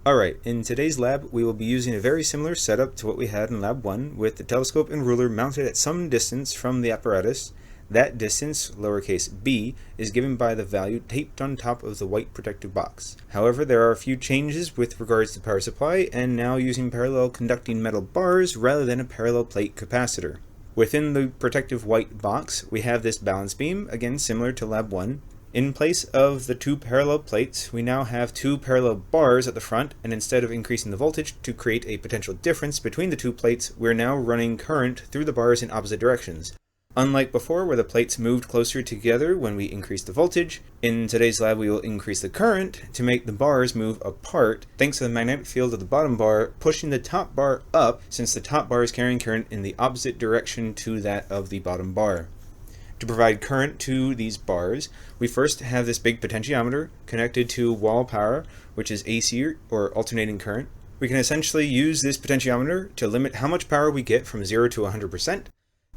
Alright, in today's lab we will be using a very similar setup to what we had in lab 1 with the telescope and ruler mounted at some distance from the apparatus. That distance, lowercase b, is given by the value taped on top of the white protective box. However, there are a few changes with regards to power supply and now using parallel conducting metal bars rather than a parallel plate capacitor. Within the protective white box we have this balance beam, again similar to lab 1. In place of the two parallel plates, we now have two parallel bars at the front, and instead of increasing the voltage to create a potential difference between the two plates, we're now running current through the bars in opposite directions. Unlike before, where the plates moved closer together when we increased the voltage, in today's lab we will increase the current to make the bars move apart, thanks to the magnetic field of the bottom bar pushing the top bar up, since the top bar is carrying current in the opposite direction to that of the bottom bar. To provide current to these bars, we first have this big potentiometer connected to wall power, which is AC or alternating current. We can essentially use this potentiometer to limit how much power we get from 0 to 100%.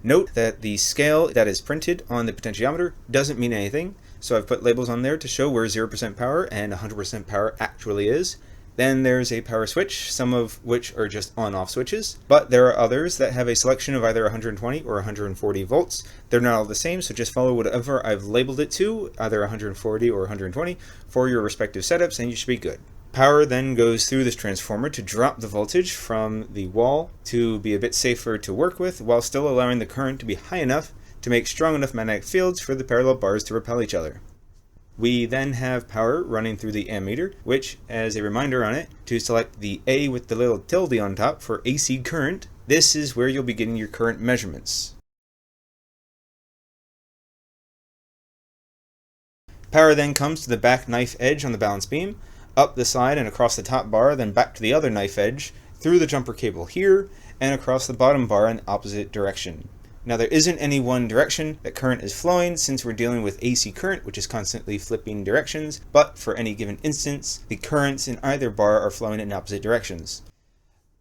Note that the scale that is printed on the potentiometer doesn't mean anything, so I've put labels on there to show where 0% power and 100% power actually is. Then there's a power switch, some of which are just on-off switches, but there are others that have a selection of either 120 or 140 volts. They're not all the same, so just follow whatever I've labeled it to, either 140 or 120, for your respective setups, and you should be good. Power then goes through this transformer to drop the voltage from the wall to be a bit safer to work with, while still allowing the current to be high enough to make strong enough magnetic fields for the parallel bars to repel each other. We then have power running through the ammeter, which, as a reminder on it, to select the A with the little tilde on top for AC current, this is where you'll be getting your current measurements. Power then comes to the back knife edge on the balance beam, up the side and across the top bar, then back to the other knife edge, through the jumper cable here, and across the bottom bar in the opposite direction. Now there isn't any one direction that current is flowing since we're dealing with AC current, which is constantly flipping directions, but for any given instance, the currents in either bar are flowing in opposite directions.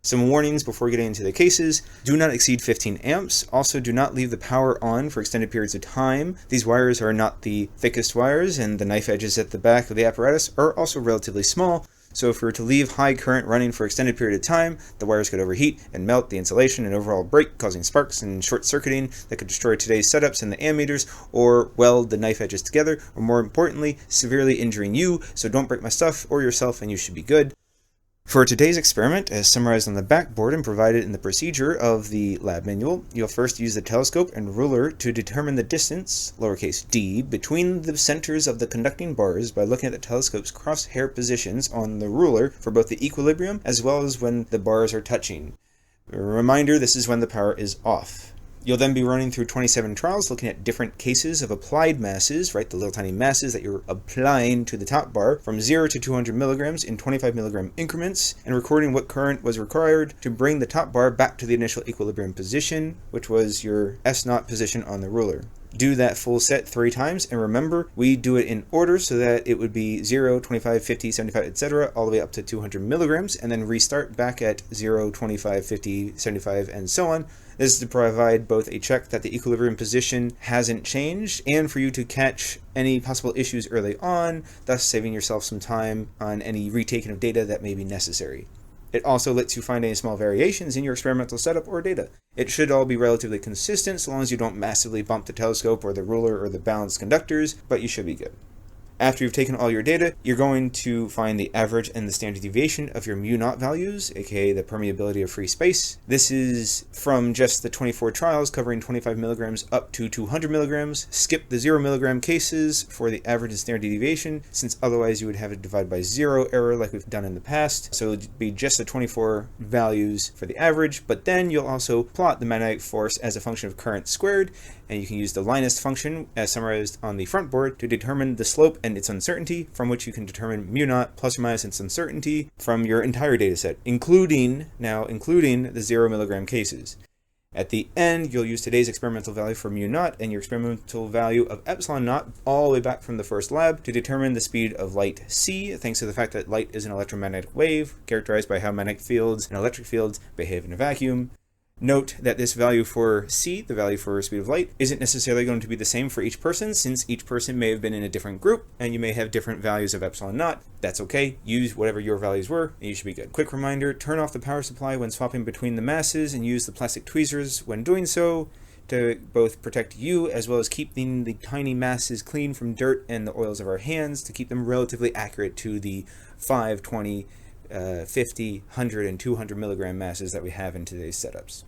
Some warnings before getting into the cases: do not exceed 15 amps. Also, do not leave the power on for extended periods of time. These wires are not the thickest wires, and the knife edges at the back of the apparatus are also relatively small. So if we were to leave high current running for extended period of time, the wires could overheat and melt the insulation and overall break, causing sparks and short-circuiting that could destroy today's setups and the ammeters, or weld the knife edges together, or more importantly, severely injuring you. So don't break my stuff or yourself and you should be good. For today's experiment, as summarized on the backboard and provided in the procedure of the lab manual, you'll first use the telescope and ruler to determine the distance, lowercase d, between the centers of the conducting bars by looking at the telescope's crosshair positions on the ruler for both the equilibrium as well as when the bars are touching. A reminder, this is when the power is off. You'll then be running through 27 trials looking at different cases of applied masses, right, the little tiny masses that you're applying to the top bar, from 0 to 200 milligrams in 25 milligram increments, and recording what current was required to bring the top bar back to the initial equilibrium position, which was your S0 position on the ruler. Do that full set 3 times, and remember, we do it in order so that it would be 0, 25, 50, 75, etc., all the way up to 200 milligrams, and then restart back at 0, 25, 50, 75, and so on. This is to provide both a check that the equilibrium position hasn't changed, and for you to catch any possible issues early on, thus saving yourself some time on any retaking of data that may be necessary. It also lets you find any small variations in your experimental setup or data. It should all be relatively consistent so long as you don't massively bump the telescope or the ruler or the balanced conductors, but you should be good. After you've taken all your data, you're going to find the average and the standard deviation of your mu-naught values, aka the permeability of free space. This is from just the 24 trials covering 25 milligrams up to 200 milligrams. Skip the 0 milligram cases for the average and standard deviation, since otherwise you would have a divide by 0 error like we've done in the past. So it would be just the 24 values for the average, but then you'll also plot the magnetic force as a function of current squared, and you can use the Linus function as summarized on the front board to determine the slope and its uncertainty, from which you can determine mu-naught plus or minus its uncertainty from your entire data set, including the 0 milligram cases. At the end, you'll use today's experimental value for mu-naught and your experimental value of epsilon naught all the way back from the first lab to determine the speed of light c, thanks to the fact that light is an electromagnetic wave characterized by how magnetic fields and electric fields behave in a vacuum. Note that this value for c, the value for speed of light, isn't necessarily going to be the same for each person, since each person may have been in a different group and you may have different values of epsilon naught. That's okay. Use whatever your values were and you should be good. Quick reminder, turn off the power supply when swapping between the masses and use the plastic tweezers when doing so to both protect you as well as keeping the tiny masses clean from dirt and the oils of our hands to keep them relatively accurate to the 5, 20, 50, 100, and 200 milligram masses that we have in today's setups.